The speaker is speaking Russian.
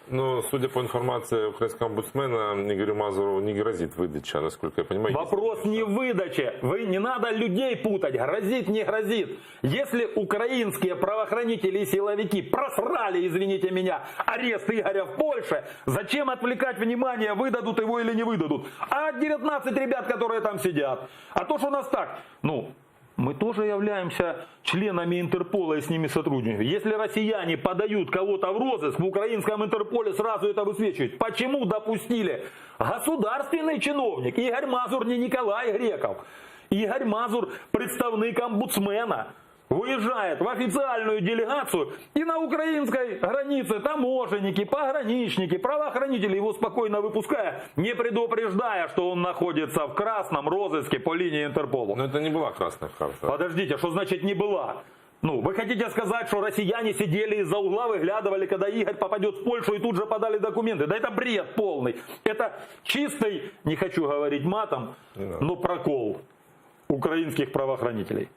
Ну, судя по информации украинского омбудсмена, Игорю Мазурову не грозит выдача, насколько я понимаю. Вопрос не в выдаче. Не надо людей путать. Грозит, не грозит. Если украинские правоохранители и силовики просрали, извините меня, арест Игоря в Польше, зачем отвлекать внимание, выдадут его или не выдадут? А 19 ребят, которые там сидят. А то, что у нас так, мы тоже являемся членами Интерпола и с ними сотрудничаем. Если россияне подают кого-то в розыск, в украинском Интерполе сразу это высвечивают. Почему допустили? Государственный чиновник Игорь Мазур, не Николай Греков. Игорь Мазур, представник омбудсмена, выезжает в официальную делегацию, и на украинской границе таможенники, пограничники, правоохранители его спокойно выпуская, не предупреждая, что он находится в красном розыске по линии Интерпола. Но это не была красная карта. Подождите, что значит не была? Вы хотите сказать, что россияне сидели из-за угла, выглядывали, когда Игорь попадет в Польшу и тут же подали документы? Да это бред полный. Это чистый, не хочу говорить матом, но прокол украинских правоохранителей.